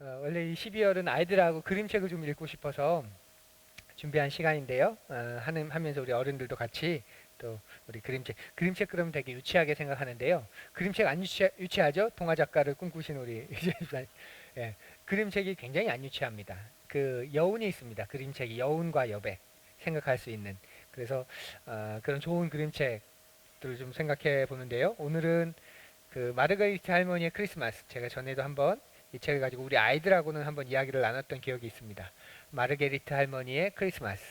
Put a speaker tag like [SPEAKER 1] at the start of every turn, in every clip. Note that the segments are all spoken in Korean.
[SPEAKER 1] 원래 이 12월은 아이들하고 그림책을 좀 읽고 싶어서 준비한 시간인데요. 하면서 우리 어른들도 같이 또 우리 그림책 그러면 되게 유치하게 생각하는데요. 그림책 안 유치하죠? 동화 작가를 꿈꾸신 우리 예, 그림책이 굉장히 안 유치합니다. 그 여운이 있습니다. 그림책이 여운과 여백 생각할 수 있는 그래서 그런 좋은 그림책들을 좀 생각해 보는데요. 오늘은 그 마르가리트 할머니의 크리스마스 제가 전에도 한번 이 책을 가지고 우리 아이들하고는 한번 이야기를 나눴던 기억이 있습니다. 마르게리트 할머니의 크리스마스.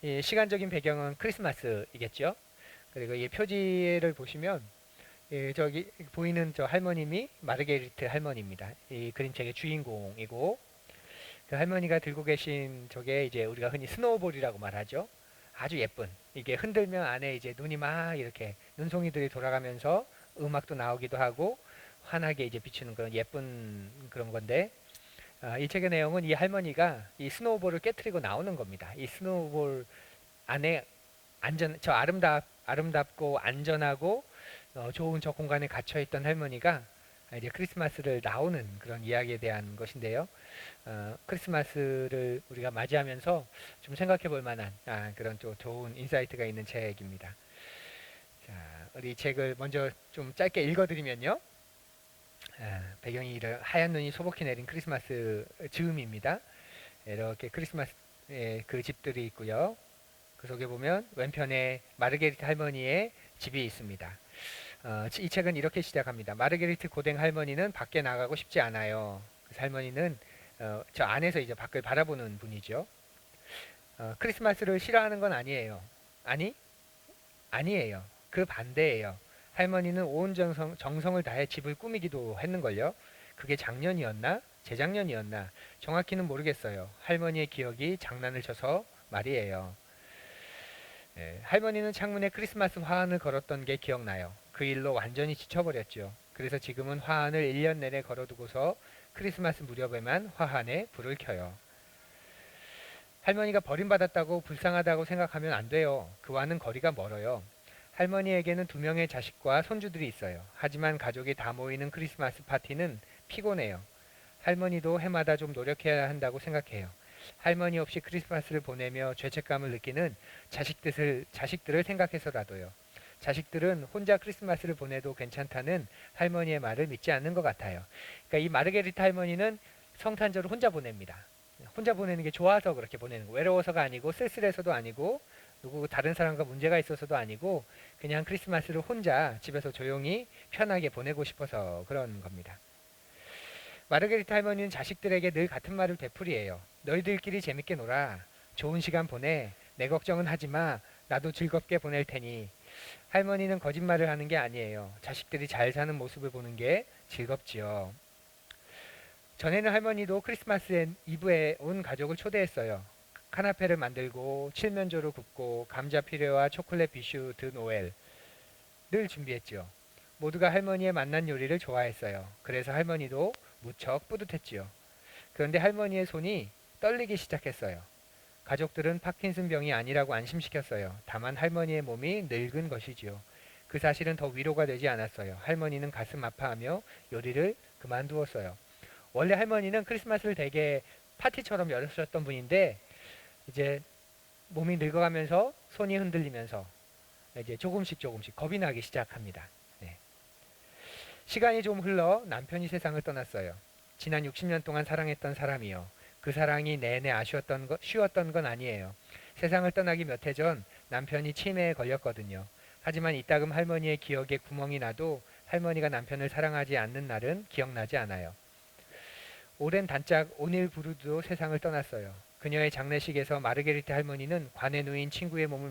[SPEAKER 1] 이 시간적인 배경은 크리스마스이겠죠. 그리고 이 표지를 보시면 저기 보이는 저 할머님이 마르게리트 할머니입니다. 이 그림책의 주인공이고 그 할머니가 들고 계신 저게 이제 우리가 흔히 스노우볼이라고 말하죠. 아주 예쁜 이게 흔들면 안에 이제 눈이 막 이렇게 눈송이들이 돌아가면서 음악도 나오기도 하고 환하게 이제 비추는 그런 예쁜 그런 건데 이 책의 내용은 이 할머니가 이 스노우볼을 깨뜨리고 나오는 겁니다. 이 스노우볼 안에 저 아름답고 안전하고 좋은 저 공간에 갇혀 있던 할머니가 이제 크리스마스를 나오는 그런 이야기에 대한 것인데요. 크리스마스를 우리가 맞이하면서 좀 생각해 볼 만한 그런 또 좋은 인사이트가 있는 책입니다. 자, 우리 이 책을 먼저 좀 짧게 읽어드리면요. 배경이 이런 하얀 눈이 소복히 내린 크리스마스 즈음입니다. 이렇게 크리스마스 그 집들이 있고요. 그 속에 보면 왼편에 마르게리트 할머니의 집이 있습니다. 이 책은 이렇게 시작합니다. 마르게리트 고댕 할머니는 밖에 나가고 싶지 않아요. 그래서 할머니는 저 안에서 이제 밖을 바라보는 분이죠. 크리스마스를 싫어하는 건 아니에요. 아니에요. 그 반대예요. 할머니는 온 정성을 다해 집을 꾸미기도 했는걸요. 그게 작년이었나? 재작년이었나? 정확히는 모르겠어요. 할머니의 기억이 장난을 쳐서 말이에요. 할머니는 창문에 크리스마스 화환을 걸었던 게 기억나요. 그 일로 완전히 지쳐버렸죠. 그래서 지금은 화환을 1년 내내 걸어두고서 크리스마스 무렵에만 화환에 불을 켜요. 할머니가 버림받았다고 불쌍하다고 생각하면 안 돼요. 그와는 거리가 멀어요. 할머니에게는 2명의 자식과 손주들이 있어요. 하지만 가족이 다 모이는 크리스마스 파티는 피곤해요. 할머니도 해마다 좀 노력해야 한다고 생각해요. 할머니 없이 크리스마스를 보내며 죄책감을 느끼는 자식들을 생각해서라도요. 자식들은 혼자 크리스마스를 보내도 괜찮다는 할머니의 말을 믿지 않는 것 같아요. 그러니까 이 마르게리타 할머니는 성탄절을 혼자 보냅니다. 혼자 보내는 게 좋아서 그렇게 보내는 거. 외로워서가 아니고 쓸쓸해서도 아니고 누구 다른 사람과 문제가 있어서도 아니고 그냥 크리스마스를 혼자 집에서 조용히 편하게 보내고 싶어서 그런 겁니다. 마르게리타 할머니는 자식들에게 늘 같은 말을 되풀이해요. 너희들끼리 재밌게 놀아. 좋은 시간 보내. 내 걱정은 하지 마. 나도 즐겁게 보낼 테니. 할머니는 거짓말을 하는 게 아니에요. 자식들이 잘 사는 모습을 보는 게 즐겁지요. 전에는 할머니도 크리스마스 이브에 온 가족을 초대했어요. 카나페를 만들고 칠면조를 굽고 감자 피레와 초콜릿 비슈 드 노엘 늘 준비했지요. 모두가 할머니의 맛난 요리를 좋아했어요. 그래서 할머니도 무척 뿌듯했지요. 그런데 할머니의 손이 떨리기 시작했어요. 가족들은 파킨슨 병이 아니라고 안심시켰어요. 다만 할머니의 몸이 늙은 것이지요. 그 사실은 더 위로가 되지 않았어요. 할머니는 가슴 아파하며 요리를 그만두었어요. 원래 할머니는 크리스마스를 되게 파티처럼 열었었던 분인데 이제 몸이 늙어가면서 손이 흔들리면서 이제 조금씩 겁이 나기 시작합니다. 네. 시간이 좀 흘러 남편이 세상을 떠났어요. 지난 60년 동안 사랑했던 사람이요. 그 사랑이 내내 쉬웠던 건 아니에요. 세상을 떠나기 몇 해 전 남편이 치매에 걸렸거든요. 하지만 이따금 할머니의 기억에 구멍이 나도 할머니가 남편을 사랑하지 않는 날은 기억나지 않아요. 오랜 단짝 오닐 브루드도 세상을 떠났어요. 그녀의 장례식에서 마르게리트 할머니는 관에 누인 친구의 몸을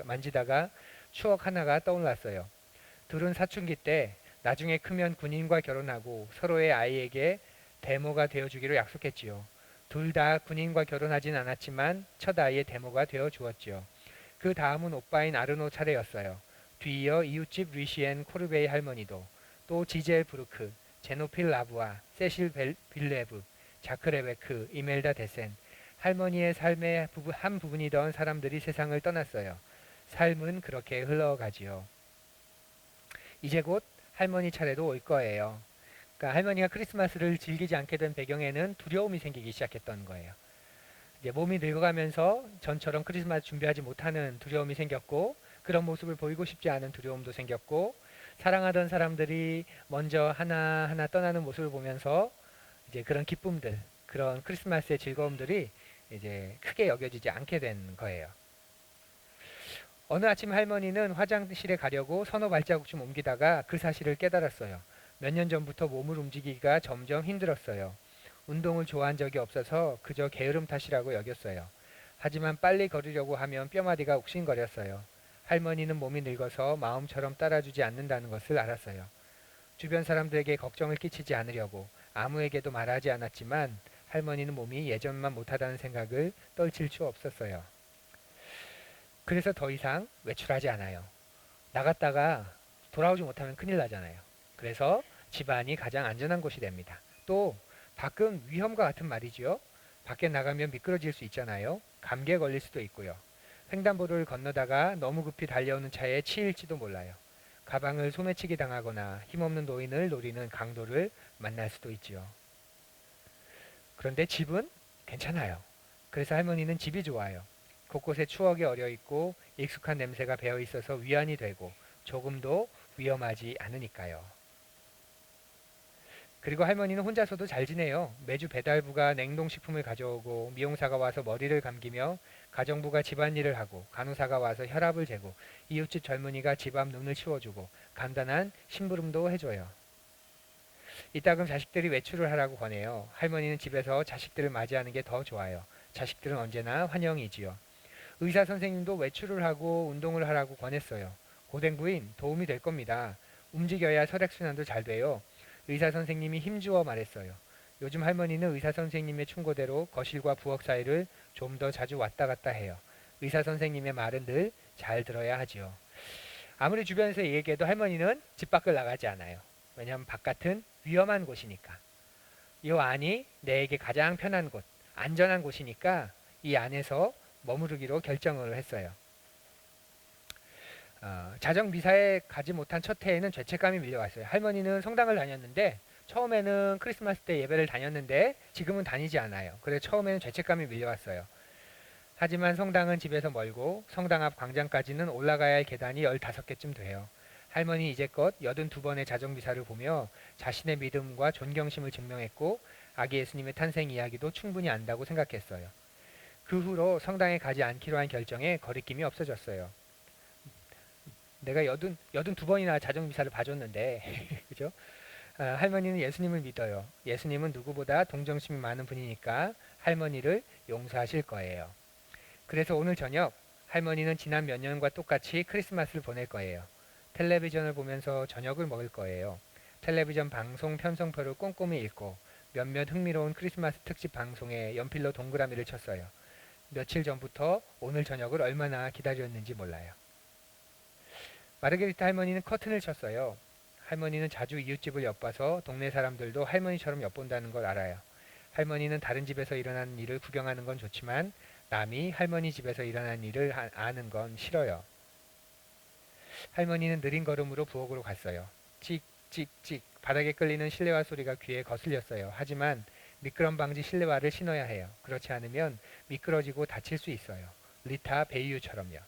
[SPEAKER 1] 만지다가 추억 하나가 떠올랐어요. 둘은 사춘기 때 나중에 크면 군인과 결혼하고 서로의 아이에게 대모가 되어주기로 약속했지요. 둘 다 군인과 결혼하진 않았지만 첫 아이의 대모가 되어 주었지요. 그 다음은 오빠인 아르노 차례였어요. 뒤이어 이웃집 루시엔 코르베이 할머니도 또 지젤 브루크, 제노필 라브아, 세실 빌레브, 자크 레베크, 이멜다 데센 할머니의 삶의 한 부분이던 사람들이 세상을 떠났어요. 삶은 그렇게 흘러가지요. 이제 곧 할머니 차례도 올 거예요. 그러니까 할머니가 크리스마스를 즐기지 않게 된 배경에는 두려움이 생기기 시작했던 거예요. 이제 몸이 늙어가면서 전처럼 크리스마스 준비하지 못하는 두려움이 생겼고, 그런 모습을 보이고 싶지 않은 두려움도 생겼고, 사랑하던 사람들이 먼저 하나하나 떠나는 모습을 보면서 이제 그런 기쁨들, 그런 크리스마스의 즐거움들이 이제 크게 여겨지지 않게 된 거예요. 어느 아침 할머니는 화장실에 가려고 서너 발자국 좀 옮기다가 그 사실을 깨달았어요. 몇 년 전부터 몸을 움직이기가 점점 힘들었어요. 운동을 좋아한 적이 없어서 그저 게으름 탓이라고 여겼어요. 하지만 빨리 걸으려고 하면 뼈마디가 욱신거렸어요. 할머니는 몸이 늙어서 마음처럼 따라주지 않는다는 것을 알았어요. 주변 사람들에게 걱정을 끼치지 않으려고 아무에게도 말하지 않았지만 할머니는 몸이 예전만 못하다는 생각을 떨칠 수 없었어요. 그래서 더 이상 외출하지 않아요. 나갔다가 돌아오지 못하면 큰일 나잖아요. 그래서 집안이 가장 안전한 곳이 됩니다. 또 밖은 위험과 같은 말이지요. 밖에 나가면 미끄러질 수 있잖아요. 감기에 걸릴 수도 있고요. 횡단보도를 건너다가 너무 급히 달려오는 차에 치일지도 몰라요. 가방을 소매치기 당하거나 힘없는 노인을 노리는 강도를 만날 수도 있지요. 그런데 집은 괜찮아요. 그래서 할머니는 집이 좋아요. 곳곳에 추억이 어려 있고 익숙한 냄새가 배어 있어서 위안이 되고 조금도 위험하지 않으니까요. 그리고 할머니는 혼자서도 잘 지내요. 매주 배달부가 냉동식품을 가져오고 미용사가 와서 머리를 감기며 가정부가 집안일을 하고 간호사가 와서 혈압을 재고 이웃집 젊은이가 집 앞 눈을 치워주고 간단한 심부름도 해줘요. 이따금 자식들이 외출을 하라고 권해요. 할머니는 집에서 자식들을 맞이하는 게 더 좋아요. 자식들은 언제나 환영이지요. 의사 선생님도 외출을 하고 운동을 하라고 권했어요. 고된 부인 도움이 될 겁니다. 움직여야 혈액순환도 잘 돼요. 의사 선생님이 힘주어 말했어요. 요즘 할머니는 의사 선생님의 충고대로 거실과 부엌 사이를 좀 더 자주 왔다 갔다 해요. 의사 선생님의 말은 늘 잘 들어야 하지요. 아무리 주변에서 얘기해도 할머니는 집 밖을 나가지 않아요. 왜냐하면 바깥은 위험한 곳이니까. 이 안이 내에게 가장 편한 곳, 안전한 곳이니까 이 안에서 머무르기로 결정을 했어요. 자정 미사에 가지 못한 첫 해에는 죄책감이 밀려왔어요. 할머니는 성당을 다녔는데 처음에는 크리스마스 때 예배를 다녔는데 지금은 다니지 않아요. 그래서 처음에는 죄책감이 밀려왔어요. 하지만 성당은 집에서 멀고 성당 앞 광장까지는 올라가야 할 계단이 15개쯤 돼요. 할머니 이제껏 82번의 자정 미사를 보며 자신의 믿음과 존경심을 증명했고 아기 예수님의 탄생 이야기도 충분히 안다고 생각했어요. 그 후로 성당에 가지 않기로 한 결정에 거리낌이 없어졌어요. 내가 82번이나 자정미사를 봐줬는데 그죠? 할머니는 예수님을 믿어요. 예수님은 누구보다 동정심이 많은 분이니까 할머니를 용서하실 거예요. 그래서 오늘 저녁 할머니는 지난 몇 년과 똑같이 크리스마스를 보낼 거예요. 텔레비전을 보면서 저녁을 먹을 거예요. 텔레비전 방송 편성표를 꼼꼼히 읽고 몇몇 흥미로운 크리스마스 특집 방송에 연필로 동그라미를 쳤어요. 며칠 전부터 오늘 저녁을 얼마나 기다렸는지 몰라요. 마르게리타 할머니는 커튼을 쳤어요. 할머니는 자주 이웃집을 엿봐서 동네 사람들도 할머니처럼 엿본다는 걸 알아요. 할머니는 다른 집에서 일어나는 일을 구경하는 건 좋지만 남이 할머니 집에서 일어나는 일을 아는 건 싫어요. 할머니는 느린 걸음으로 부엌으로 갔어요. 찍찍찍 바닥에 끌리는 실내화 소리가 귀에 거슬렸어요. 하지만 미끄럼 방지 실내화를 신어야 해요. 그렇지 않으면 미끄러지고 다칠 수 있어요. 리타 베이유처럼요.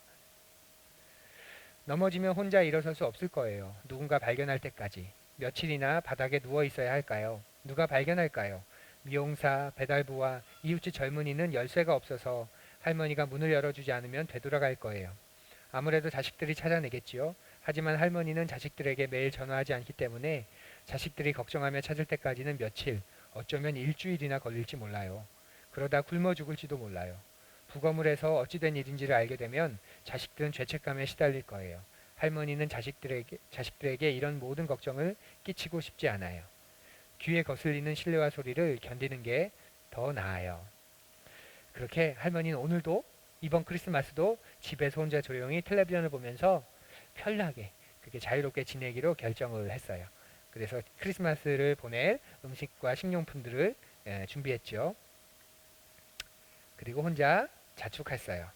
[SPEAKER 1] 넘어지면 혼자 일어설 수 없을 거예요. 누군가 발견할 때까지. 며칠이나 바닥에 누워 있어야 할까요? 누가 발견할까요? 미용사, 배달부와 이웃집 젊은이는 열쇠가 없어서 할머니가 문을 열어주지 않으면 되돌아갈 거예요. 아무래도 자식들이 찾아내겠지요. 하지만 할머니는 자식들에게 매일 전화하지 않기 때문에 자식들이 걱정하며 찾을 때까지는 며칠, 어쩌면 일주일이나 걸릴지 몰라요. 그러다 굶어 죽을지도 몰라요. 부검을 해서 어찌된 일인지를 알게 되면 자식들은 죄책감에 시달릴 거예요. 할머니는 자식들에게 이런 모든 걱정을 끼치고 싶지 않아요. 귀에 거슬리는 실내화 소리를 견디는 게 더 나아요. 그렇게 할머니는 오늘도 이번 크리스마스도 집에서 혼자 조용히 텔레비전을 보면서 편하게 그렇게 자유롭게 지내기로 결정을 했어요. 그래서 크리스마스를 보낼 음식과 식료품들을 준비했죠. 그리고 혼자 자축했어요.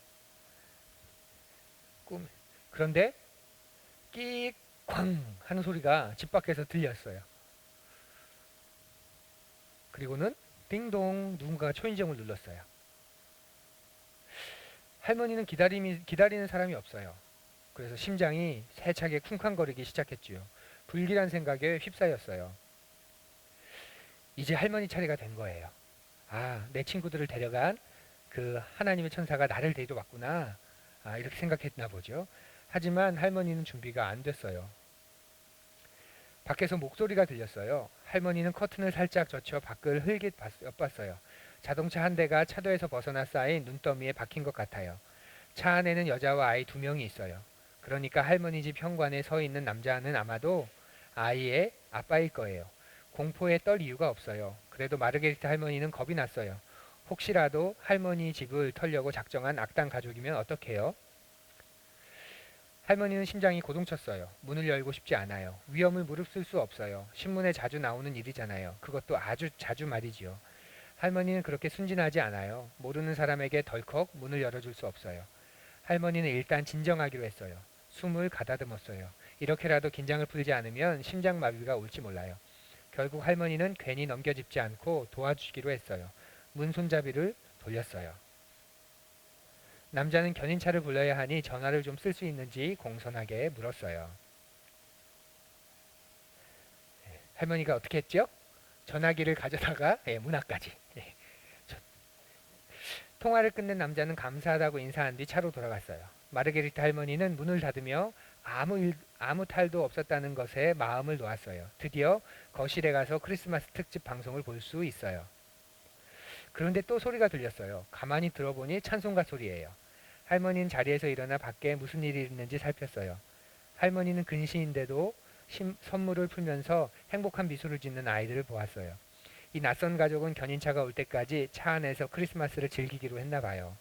[SPEAKER 1] 그런데 끼쾅 하는 소리가 집 밖에서 들렸어요. 그리고는 띵동 누군가가 초인종을 눌렀어요. 할머니는 기다리는 사람이 없어요. 그래서 심장이 세차게 쿵쾅거리기 시작했지요. 불길한 생각에 휩싸였어요. 이제 할머니 차례가 된 거예요. 아, 내 친구들을 데려간 그 하나님의 천사가 나를 데려왔구나. 아, 이렇게 생각했나 보죠. 하지만 할머니는 준비가 안 됐어요. 밖에서 목소리가 들렸어요. 할머니는 커튼을 살짝 젖혀 밖을 흘깃 엿봤어요. 자동차 한 대가 차도에서 벗어나 쌓인 눈더미에 박힌 것 같아요. 차 안에는 여자와 아이 2명이 있어요. 그러니까 할머니 집 현관에 서 있는 남자는 아마도 아이의 아빠일 거예요. 공포에 떨 이유가 없어요. 그래도 마르게리타 할머니는 겁이 났어요. 혹시라도 할머니 집을 털려고 작정한 악당 가족이면 어떡해요? 할머니는 심장이 고동쳤어요. 문을 열고 싶지 않아요. 위험을 무릅쓸 수 없어요. 신문에 자주 나오는 일이잖아요. 그것도 아주 자주 말이지요. 할머니는 그렇게 순진하지 않아요. 모르는 사람에게 덜컥 문을 열어줄 수 없어요. 할머니는 일단 진정하기로 했어요. 숨을 가다듬었어요. 이렇게라도 긴장을 풀지 않으면 심장마비가 올지 몰라요. 결국 할머니는 괜히 넘겨짚지 않고 도와주기로 했어요. 문 손잡이를 돌렸어요. 남자는 견인차를 불러야 하니 전화를 좀 쓸 수 있는지 공손하게 물었어요. 할머니가 어떻게 했죠? 전화기를 가져다가 문 앞까지. 통화를 끝낸 남자는 감사하다고 인사한 뒤 차로 돌아갔어요. 마르게리타 할머니는 문을 닫으며 아무 탈도 없었다는 것에 마음을 놓았어요. 드디어 거실에 가서 크리스마스 특집 방송을 볼 수 있어요. 그런데 또 소리가 들렸어요. 가만히 들어보니 찬송가 소리예요. 할머니는 자리에서 일어나 밖에 무슨 일이 있는지 살폈어요. 할머니는 근시인데도 선물을 풀면서 행복한 미소를 짓는 아이들을 보았어요. 이 낯선 가족은 견인차가 올 때까지 차 안에서 크리스마스를 즐기기로 했나 봐요.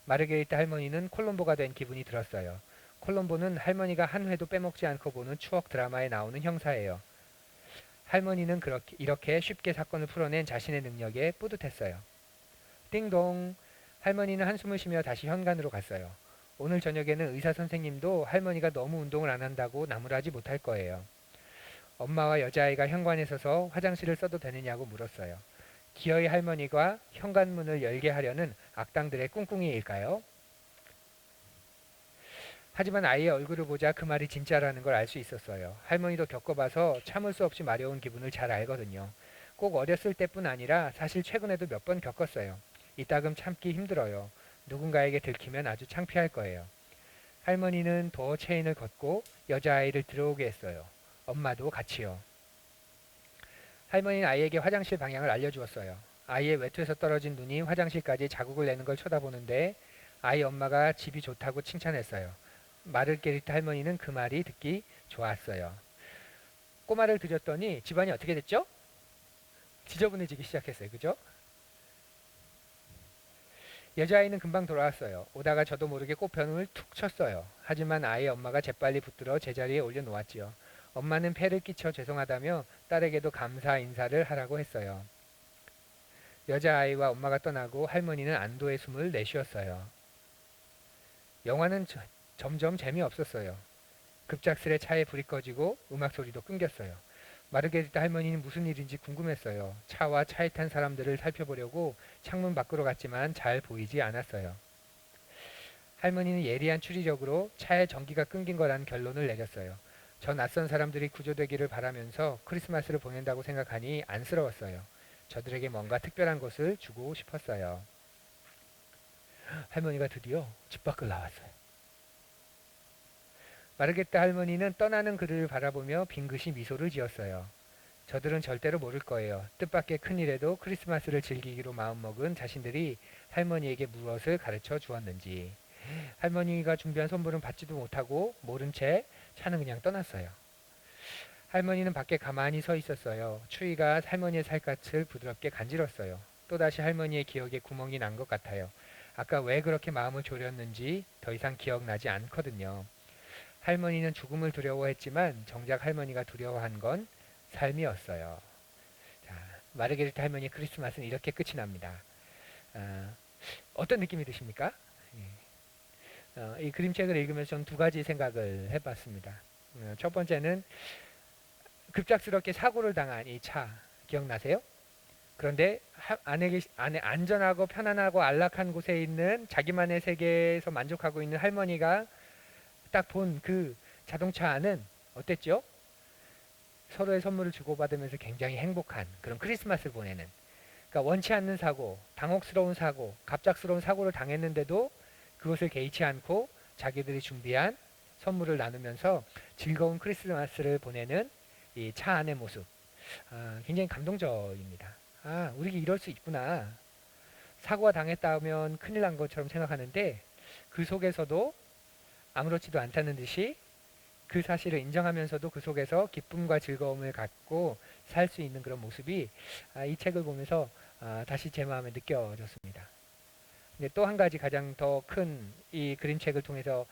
[SPEAKER 1] 마르게리타 할머니는 콜롬보가 된 기분이 들었어요. 콜롬보는 할머니가 한 회도 빼먹지 않고 보는 추억 드라마에 나오는 형사예요. 할머니는 이렇게 쉽게 사건을 풀어낸 자신의 능력에 뿌듯했어요. 띵동! 할머니는 한숨을 쉬며 다시 현관으로 갔어요. 오늘 저녁에는 의사 선생님도 할머니가 너무 운동을 안 한다고 나무라지 못할 거예요. 엄마와 여자아이가 현관에 서서 화장실을 써도 되느냐고 물었어요. 기어이 할머니가 현관문을 열게 하려는 악당들의 꿍꿍이일까요? 하지만 아이의 얼굴을 보자 그 말이 진짜라는 걸 알 수 있었어요. 할머니도 겪어봐서 참을 수 없이 마려운 기분을 잘 알거든요. 꼭 어렸을 때뿐 아니라 사실 최근에도 몇 번 겪었어요. 이따금 참기 힘들어요. 누군가에게 들키면 아주 창피할 거예요. 할머니는 도어 체인을 걷고 여자아이를 들어오게 했어요. 엄마도 같이요. 할머니는 아이에게 화장실 방향을 알려주었어요. 아이의 외투에서 떨어진 눈이 화장실까지 자국을 내는 걸 쳐다보는데 아이 엄마가 집이 좋다고 칭찬했어요. 마르게리타 할머니는 그 말이 듣기 좋았어요. 꼬마를 들였더니 집안이 어떻게 됐죠? 지저분해지기 시작했어요. 그죠? 여자아이는 금방 돌아왔어요. 오다가 저도 모르게 꽃병을 툭 쳤어요. 하지만 아이의 엄마가 재빨리 붙들어 제자리에 올려놓았지요. 엄마는 폐를 끼쳐 죄송하다며 딸에게도 감사 인사를 하라고 했어요. 여자아이와 엄마가 떠나고 할머니는 안도의 숨을 내쉬었어요. 영화는 점점 재미없었어요. 급작스레 차에 불이 꺼지고 음악 소리도 끊겼어요. 마르게리타 할머니는 무슨 일인지 궁금했어요. 차와 차에 탄 사람들을 살펴보려고 창문 밖으로 갔지만 잘 보이지 않았어요. 할머니는 예리한 추리력으로 차에 전기가 끊긴 거라는 결론을 내렸어요. 저 낯선 사람들이 구조되기를 바라면서 크리스마스를 보낸다고 생각하니 안쓰러웠어요. 저들에게 뭔가 특별한 것을 주고 싶었어요. 할머니가 드디어 집 밖을 나왔어요. 마르게타 할머니는 떠나는 그를 바라보며 빙긋이 미소를 지었어요. 저들은 절대로 모를 거예요. 뜻밖의 큰일에도 크리스마스를 즐기기로 마음먹은 자신들이 할머니에게 무엇을 가르쳐 주었는지. 할머니가 준비한 선물은 받지도 못하고 모른 채 차는 그냥 떠났어요. 할머니는 밖에 가만히 서 있었어요. 추위가 할머니의 살갗을 부드럽게 간질렀어요. 또다시 할머니의 기억에 구멍이 난 것 같아요. 아까 왜 그렇게 마음을 졸였는지 더 이상 기억나지 않거든요. 할머니는 죽음을 두려워했지만 정작 할머니가 두려워한 건 삶이었어요. 자, 마르게리타 할머니의 크리스마스는 이렇게 끝이 납니다. 어떤 느낌이 드십니까? 이 그림책을 읽으면서 저는 두 가지 생각을 해봤습니다. 첫 번째는 급작스럽게 사고를 당한 이 차 기억나세요? 그런데 안에 안전하고 편안하고 안락한 곳에 있는 자기만의 세계에서 만족하고 있는 할머니가 딱 본 그 자동차 안은 어땠죠? 서로의 선물을 주고받으면서 굉장히 행복한 그런 크리스마스를 보내는, 그러니까 원치 않는 사고, 당혹스러운 사고, 갑작스러운 사고를 당했는데도 그것을 개의치 않고 자기들이 준비한 선물을 나누면서 즐거운 크리스마스를 보내는 이 차 안의 모습, 굉장히 감동적입니다. 우리 이럴 수 있구나. 사고가 당했다면 큰일 난 것처럼 생각하는데 그 속에서도 아무렇지도 않다는 듯이 그 사실을 인정하면서도 그 속에서 기쁨과 즐거움을 갖고 살 수 있는 그런 모습이 이 책을 보면서 다시 제 마음에 느껴졌습니다. 근데 또 한 가지 가장 더 큰 이 그림책을 통해서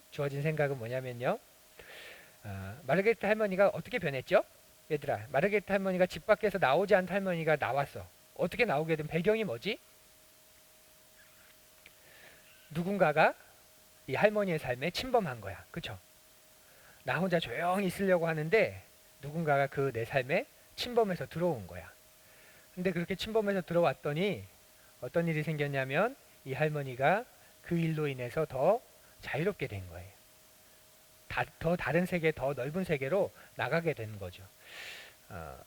[SPEAKER 1] 주어진 생각은 뭐냐면요. 마르게트 할머니가 어떻게 변했죠? 얘들아, 마르게트 할머니가 집 밖에서 나오지 않은 할머니가 나왔어. 어떻게 나오게 된 배경이 뭐지? 누군가가 이 할머니의 삶에 침범한 거야. 그쵸? 나 혼자 조용히 있으려고 하는데 누군가가 그 내 삶에 침범해서 들어온 거야. 근데 그렇게 침범해서 들어왔더니 어떤 일이 생겼냐면 이 할머니가 그 일로 인해서 더 자유롭게 된 거예요. 더 다른 세계, 더 넓은 세계로 나가게 된 거죠. 어,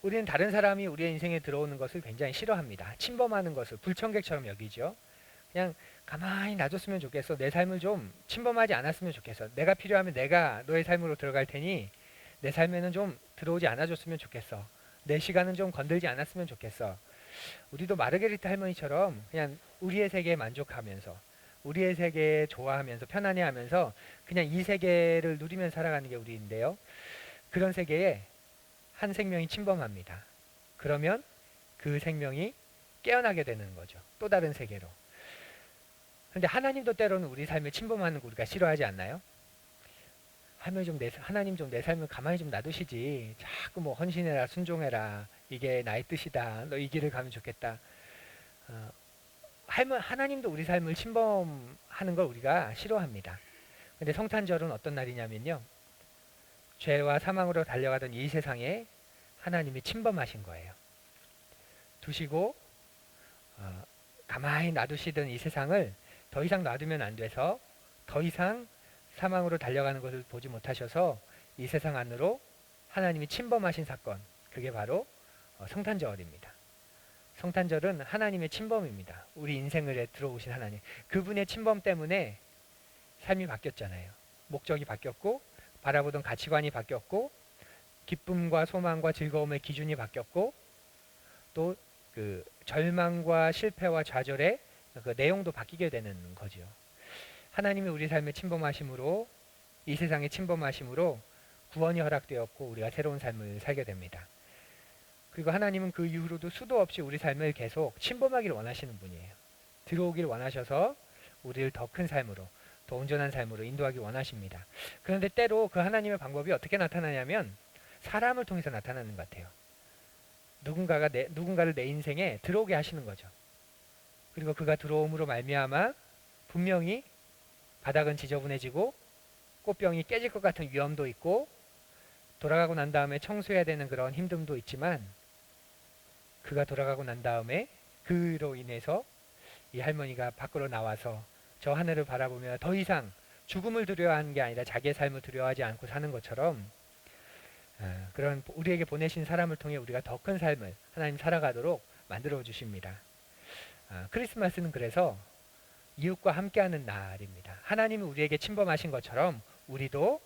[SPEAKER 1] 우리는 다른 사람이 우리의 인생에 들어오는 것을 굉장히 싫어합니다. 침범하는 것을 불청객처럼 여기죠. 그냥 가만히 놔줬으면 좋겠어. 내 삶을 좀 침범하지 않았으면 좋겠어. 내가 필요하면 내가 너의 삶으로 들어갈 테니 내 삶에는 좀 들어오지 않아줬으면 좋겠어. 내 시간은 좀 건들지 않았으면 좋겠어. 우리도 마르게리타 할머니처럼 그냥 우리의 세계에 만족하면서 우리의 세계에 좋아하면서 편안해하면서 그냥 이 세계를 누리면서 살아가는 게 우리인데요. 그런 세계에 한 생명이 침범합니다. 그러면 그 생명이 깨어나게 되는 거죠. 또 다른 세계로. 근데 하나님도 때로는 우리 삶을 침범하는 거 우리가 싫어하지 않나요? 하나님 좀 내 삶을 가만히 좀 놔두시지. 자꾸 뭐 헌신해라, 순종해라. 이게 나의 뜻이다. 너 이 길을 가면 좋겠다. 어, 하나님도 우리 삶을 침범하는 걸 우리가 싫어합니다. 근데 성탄절은 어떤 날이냐면요. 죄와 사망으로 달려가던 이 세상에 하나님이 침범하신 거예요. 두시고 가만히 놔두시던 이 세상을 더 이상 놔두면 안 돼서 더 이상 사망으로 달려가는 것을 보지 못하셔서 이 세상 안으로 하나님이 침범하신 사건, 그게 바로 성탄절입니다. 성탄절은 하나님의 침범입니다. 우리 인생을 들어오신 하나님. 그분의 침범 때문에 삶이 바뀌었잖아요. 목적이 바뀌었고 바라보던 가치관이 바뀌었고 기쁨과 소망과 즐거움의 기준이 바뀌었고 또 그 절망과 실패와 좌절의 그 내용도 바뀌게 되는 거죠. 하나님이 우리 삶에 침범하심으로 이 세상에 침범하심으로 구원이 허락되었고 우리가 새로운 삶을 살게 됩니다. 그리고 하나님은 그 이후로도 수도 없이 우리 삶을 계속 침범하기를 원하시는 분이에요. 들어오기를 원하셔서 우리를 더 큰 삶으로, 더 온전한 삶으로 인도하기 원하십니다. 그런데 때로 그 하나님의 방법이 어떻게 나타나냐면 사람을 통해서 나타나는 것 같아요. 누군가를 내 인생에 들어오게 하시는 거죠. 그리고 그가 들어옴으로 말미암아 분명히 바닥은 지저분해지고 꽃병이 깨질 것 같은 위험도 있고 돌아가고 난 다음에 청소해야 되는 그런 힘듦도 있지만 그가 돌아가고 난 다음에 그로 인해서 이 할머니가 밖으로 나와서 저 하늘을 바라보며 더 이상 죽음을 두려워하는 게 아니라 자기의 삶을 두려워하지 않고 사는 것처럼 그런 우리에게 보내신 사람을 통해 우리가 더 큰 삶을 하나님 살아가도록 만들어 주십니다. 크리스마스는 그래서 이웃과 함께하는 날입니다. 하나님이 우리에게 침범하신 것처럼 우리도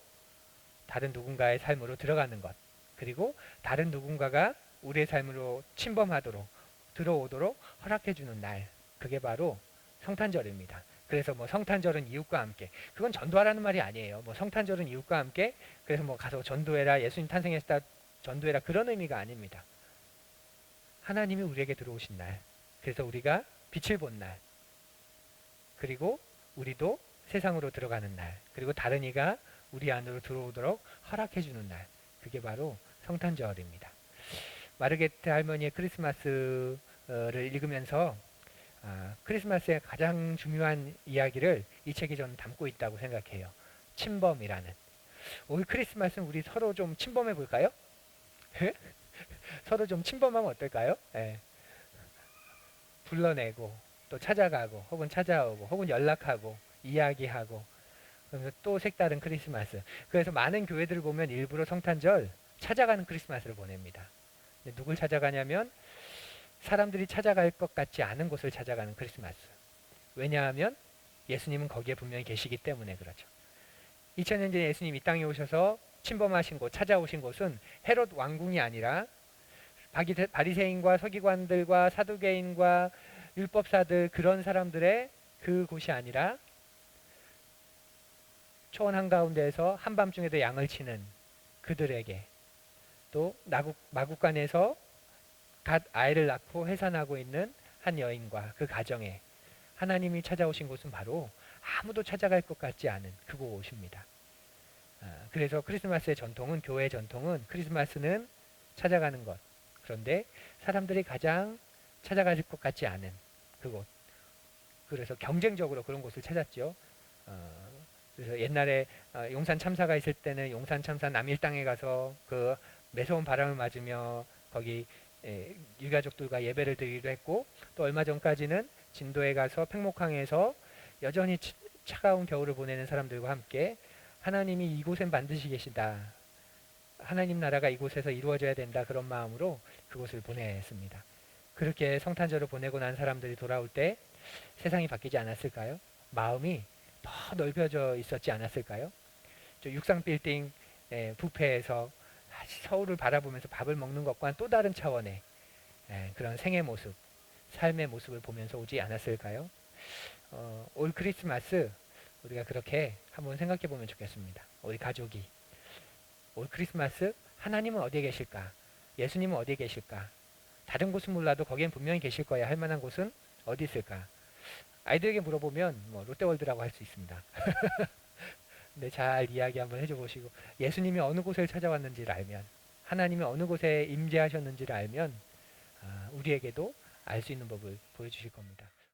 [SPEAKER 1] 다른 누군가의 삶으로 들어가는 것, 그리고 다른 누군가가 우리의 삶으로 침범하도록 들어오도록 허락해 주는 날, 그게 바로 성탄절입니다. 그래서 뭐 성탄절은 이웃과 함께, 그건 전도하라는 말이 아니에요. 뭐 성탄절은 이웃과 함께, 그래서 뭐 가서 전도해라, 예수님 탄생했다 전도해라, 그런 의미가 아닙니다. 하나님이 우리에게 들어오신 날, 그래서 우리가 빛을 본 날, 그리고 우리도 세상으로 들어가는 날, 그리고 다른 이가 우리 안으로 들어오도록 허락해 주는 날, 그게 바로 성탄절입니다. 마르게트 할머니의 크리스마스를 읽으면서 크리스마스의 가장 중요한 이야기를 이 책이 저는 담고 있다고 생각해요. 침범이라는. 올 크리스마스는 우리 서로 좀 침범해 볼까요? 서로 좀 침범하면 어떨까요? 예. 불러내고 또 찾아가고 혹은 찾아오고 혹은 연락하고 이야기하고 그러면서 또 색다른 크리스마스. 그래서 많은 교회들을 보면 일부러 성탄절 찾아가는 크리스마스를 보냅니다. 근데 누굴 찾아가냐면 사람들이 찾아갈 것 같지 않은 곳을 찾아가는 크리스마스. 왜냐하면 예수님은 거기에 분명히 계시기 때문에 그렇죠. 2000년 전에 예수님 이 땅에 오셔서 침범하신 곳, 찾아오신 곳은 헤롯 왕궁이 아니라 바리새인과 서기관들과 사두개인과 율법사들 그런 사람들의 그곳이 아니라 초원 한가운데에서 한밤중에도 양을 치는 그들에게 또 마국간에서 갓 아이를 낳고 해산하고 있는 한 여인과 그 가정에 하나님이 찾아오신 곳은 바로 아무도 찾아갈 것 같지 않은 그곳입니다. 그래서 크리스마스의 전통은 교회의 전통은 크리스마스는 찾아가는 것. 그런데 사람들이 가장 찾아갈 것 같지 않은 그곳. 그래서 경쟁적으로 그런 곳을 찾았죠. 그래서 옛날에 용산 참사가 있을 때는 용산 참사 남일당에 가서 그 매서운 바람을 맞으며 거기 유가족들과 예배를 드리기도 했고 또 얼마 전까지는 진도에 가서 팽목항에서 여전히 차가운 겨울을 보내는 사람들과 함께 하나님이 이곳엔 반드시 계시다. 하나님 나라가 이곳에서 이루어져야 된다. 그런 마음으로 그곳을 보냈습니다. 그렇게 성탄절을 보내고 난 사람들이 돌아올 때 세상이 바뀌지 않았을까요? 마음이 더 넓혀져 있었지 않았을까요? 저 육상 빌딩 뷔페에서 서울을 바라보면서 밥을 먹는 것과는 또 다른 차원의 그런 생의 모습, 삶의 모습을 보면서 오지 않았을까요? 올 크리스마스 우리가 그렇게 한번 생각해 보면 좋겠습니다. 우리 가족이 올 크리스마스 하나님은 어디에 계실까? 예수님은 어디에 계실까? 다른 곳은 몰라도 거기엔 분명히 계실 거야 할 만한 곳은 어디 있을까? 아이들에게 물어보면 뭐 롯데월드라고 할 수 있습니다. 근데 잘 이야기 한번 해줘 보시고 예수님이 어느 곳을 찾아왔는지를 알면 하나님이 어느 곳에 임재하셨는지를 알면 우리에게도 알 수 있는 법을 보여주실 겁니다.